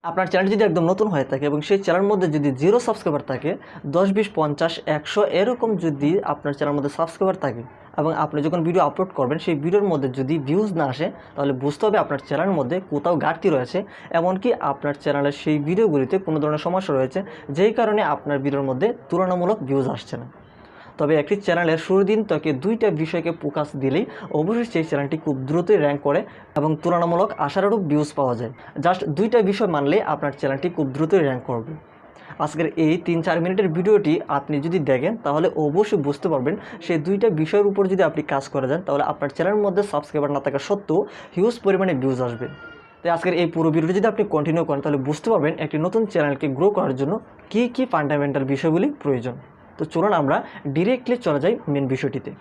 আপনার চ্যানেল যদি একদম নতুন হয়ে থাকে এবং সেই চ্যানেলের মধ্যে যদি 0 সাবস্ক্রাইবার থাকে, 10, 20, 50, 100 এরকম যদি আপনার চ্যানেলের মধ্যে সাবস্ক্রাইবার থাকে এবং আপনি যখন ভিডিও আপলোড করবেন সেই ভিডিওর মধ্যে যদি ভিউজ না আসে, তাহলে বুঝতে হবে আপনার চ্যানেলের মধ্যে কোথাও ঘাটতি রয়েছে। এমনকি আপনার চ্যানেলের সেই ভিডিওগুলিতে কোনো ধরনের সমস্যা রয়েছে, যেই কারণে আপনার ভিডিওর মধ্যে তুলনামূলক ভিউজ আসছে না। তবে একটি চ্যানেলের শুরুর দিন থেকে 2টা বিষয়কে ফোকাস দিলেই অবশ্যই সেই চ্যানেলটি খুব দ্রুতই র্যাঙ্ক করে এবং তুলনামূলক আশানুরূপ ভিউজ পাওয়া যায়। জাস্ট 2টা বিষয় মানলে আপনার চ্যানেলটি খুব দ্রুতই র্যাঙ্ক করবে। আজকের এই 3-4 মিনিটের ভিডিওটি আপনি যদি দেখেন তাহলে অবশ্যই বুঝতে পারবেন সেই 2টা বিষয়ের উপর যদি আপনি কাজ করে যান তাহলে আপনার চ্যানেলের মধ্যে সাবস্ক্রাইবার না থাকা সত্ত্বেও হিউজ পরিমাণে ভিউজ আসবে। তাই আজকের এই পুরো ভিডিওটি যদি আপনি কন্টিনিউ করেন তাহলে বুঝতে পারবেন একটি নতুন চ্যানেলকে গ্রো করার জন্য কী ফান্ডামেন্টাল বিষয়গুলি প্রয়োজন। তো চলুন আমরা ডিরেক্টলি চলে যাই মেন বিষয়টিতে।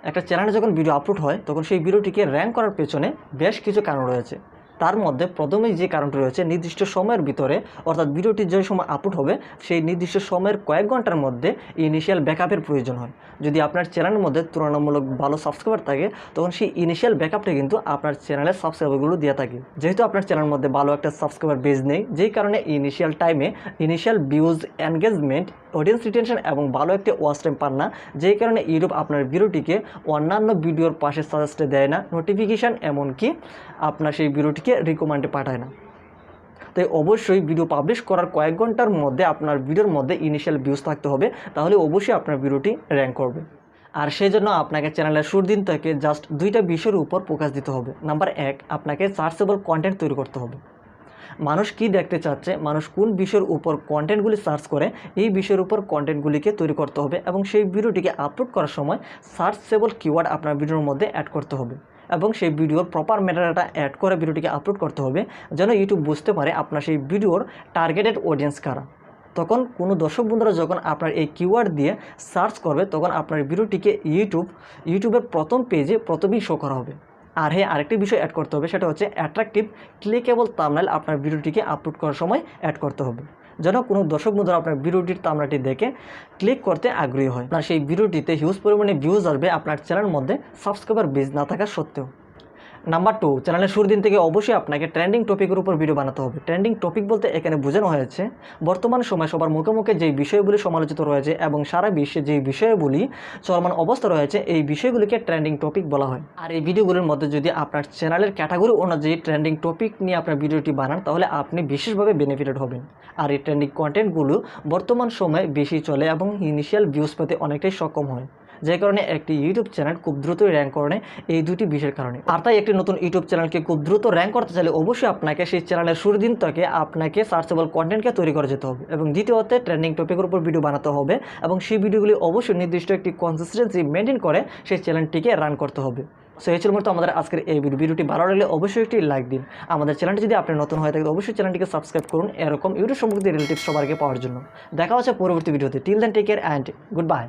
একটা চ্যানেলে যখন ভিডিও আপলোড হয় তখন সেই ভিডিওটিকে র্যাঙ্ক করার পেছনে বেশ কিছু কারণ রয়েছে। তার মধ্যে প্রথমেই যে কারণটি রয়েছে, নির্দিষ্ট সময়ের ভিতরে অর্থাৎ ভিডিওটি যে সময় আপলোড হবে সেই নির্দিষ্ট সময়ের কয়েক ঘন্টার মধ্যে ইনিশিয়াল ব্যাকআপের প্রয়োজন হয়। যদি আপনার চ্যানেলের মধ্যে তুলনামূলক ভালো সাবস্ক্রাইবার থাকে তখন সেই ইনিশিয়াল ব্যাকআপটা কিন্তু আপনার চ্যানেলের সাবস্ক্রাইবারগুলো দিয়ে থাকে। যেহেতু আপনার চ্যানেলের মধ্যে ভালো একটা সাবস্ক্রাইবার বেজ নেই, যেই কারণে ইনিশিয়াল টাইমে initial views, engagement, audience retention এবং ভালো একটা ওয়াচ টাইম পান না, যেই কারণে ইউটিউব আপনার ভিডিওটিকে অন্যান্য ভিডিওর পাশে সাজেস্টে দেয় না, নোটিফিকেশান, এমনকি আপনার সেই ভিডিওটিকে রিকমেন্ডে পাঠায় না। তাই অবশ্যই ভিডিও পাবলিশ করার কয়েক ঘন্টার মধ্যে আপনার ভিডিওর মধ্যে ইনিশিয়াল ভিউজ থাকতে হবে, তাহলে অবশ্যই আপনার ভিডিওটি র্যাঙ্ক করবে। আর সেই জন্য আপনাকে চ্যানেলের শুরুর দিন থেকে জাস্ট 2টা বিষয়ের উপর ফোকাস দিতে হবে। নাম্বার 1, আপনাকে সার্চেবল কন্টেন্ট তৈরি করতে হবে। মানুষ কি দেখতে চাচ্ছে, মানুষ কোন বিষয়ের উপর কন্টেন্টগুলি সার্চ করে, এই বিষয়ের উপর কন্টেন্টগুলিকে তৈরি করতে হবে এবং সেই ভিডিওটিকে আপলোড করার সময় সার্চেবল কিওয়ার্ড আপনার ভিডিওর মধ্যে অ্যাড করতে হবে এবং সেই ভিডিওর প্রপার মেটাডাটা অ্যাড করে ভিডিওটিকে আপলোড করতে হবে, যেন ইউটিউব বুঝতে পারে আপনার সেই ভিডিওর টার্গেটেড অডিয়েন্স কারা। তখন কোনো দর্শক বন্ধুরা যখন আপনার এই কিওয়ার্ড দিয়ে সার্চ করবে তখন আপনার ভিডিওটিকে ইউটিউবের প্রথম পেজে প্রথমেই শো করা হবে। আর হ্যাঁ, আরেকটি বিষয় অ্যাড করতে হবে, সেটা হচ্ছে অ্যাট্রাকটিভ ক্লিকেবল থাম্বনেল আপনার ভিডিওটিকে আপলোড করার সময় অ্যাড করতে হবে, যেন কোনো দর্শক বন্ধুরা আপনার ভিডিওটির থাম্বনেলটি দেখে ক্লিক করতে আগ্রহী হয়। আপনার সেই ভিডিওটিতে হিউজ পরিমাণে ভিউজ আসবে আপনার চ্যানেলের মধ্যে সাবস্ক্রাইবার বেজ না থাকা সত্ত্বেও। নাম্বার 2, চ্যানেলের শুরুর দিন থেকে অবশ্যই আপনাকে ট্রেন্ডিং টপিকের উপর ভিডিও বানাতে হবে। ট্রেন্ডিং টপিক বলতে এখানে বোঝানো হয়েছে বর্তমান সময়ে সবার মুখে মুখে যেই বিষয়গুলি সমালোচিত রয়েছে এবং সারা বিশ্বে যেই বিষয়গুলি চলমান অবস্থা রয়েছে এই বিষয়গুলিকে ট্রেন্ডিং টপিক বলা হয়। আর এই ভিডিওগুলির মধ্যে যদি আপনার চ্যানেলের ক্যাটাগরি অনুযায়ী ট্রেন্ডিং টপিক নিয়ে আপনার ভিডিওটি বানান তাহলে আপনি বিশেষভাবে বেনিফিটেড হবেন। আর এই ট্রেন্ডিং কন্টেন্টগুলো বর্তমান সময়ে বেশি চলে এবং ইনিশিয়াল ভিউজ পেতে অনেকটাই সক্ষম হয়, যে কারণে একটি ইউটিউব চ্যানেল খুব দ্রুতই র্যাঙ্ক করে এই দুটি বিষয়ের কারণে। আর তাই একটি নতুন ইউটিউব চ্যানেলকে খুব দ্রুত র্যাঙ্ক করতে চাইলে অবশ্যই আপনাকে সেই চ্যানেলের শুরুর দিন থেকে আপনাকে সার্চেবল কন্টেন্টকে তৈরি করে যেতে হবে এবং দ্বিতীয়ত ট্রেন্ডিং টপিকের উপর ভিডিও বানাতে হবে এবং সেই ভিডিওগুলি অবশ্যই নির্দিষ্ট একটি কনসিস্টেন্সি মেনটেন করে সেই চ্যানেলটিকে রান করতে হবে। সো এই ছিল মতো আমাদের আজকের এই ভিডিওটি ভালো লাগলে অবশ্যই একটি লাইক দিন। আমাদের চ্যানেলটি যদি আপনি নতুন হয়ে থাকে অবশ্যই চ্যানেলটিকে সাবস্ক্রাইব করুন এরকম ইউটিউব সম্পর্কিত রিলেটিভ সবার আগে পাওয়ার জন্য। দেখা হচ্ছে পরবর্তী ভিডিওতে। Till then take care and good by.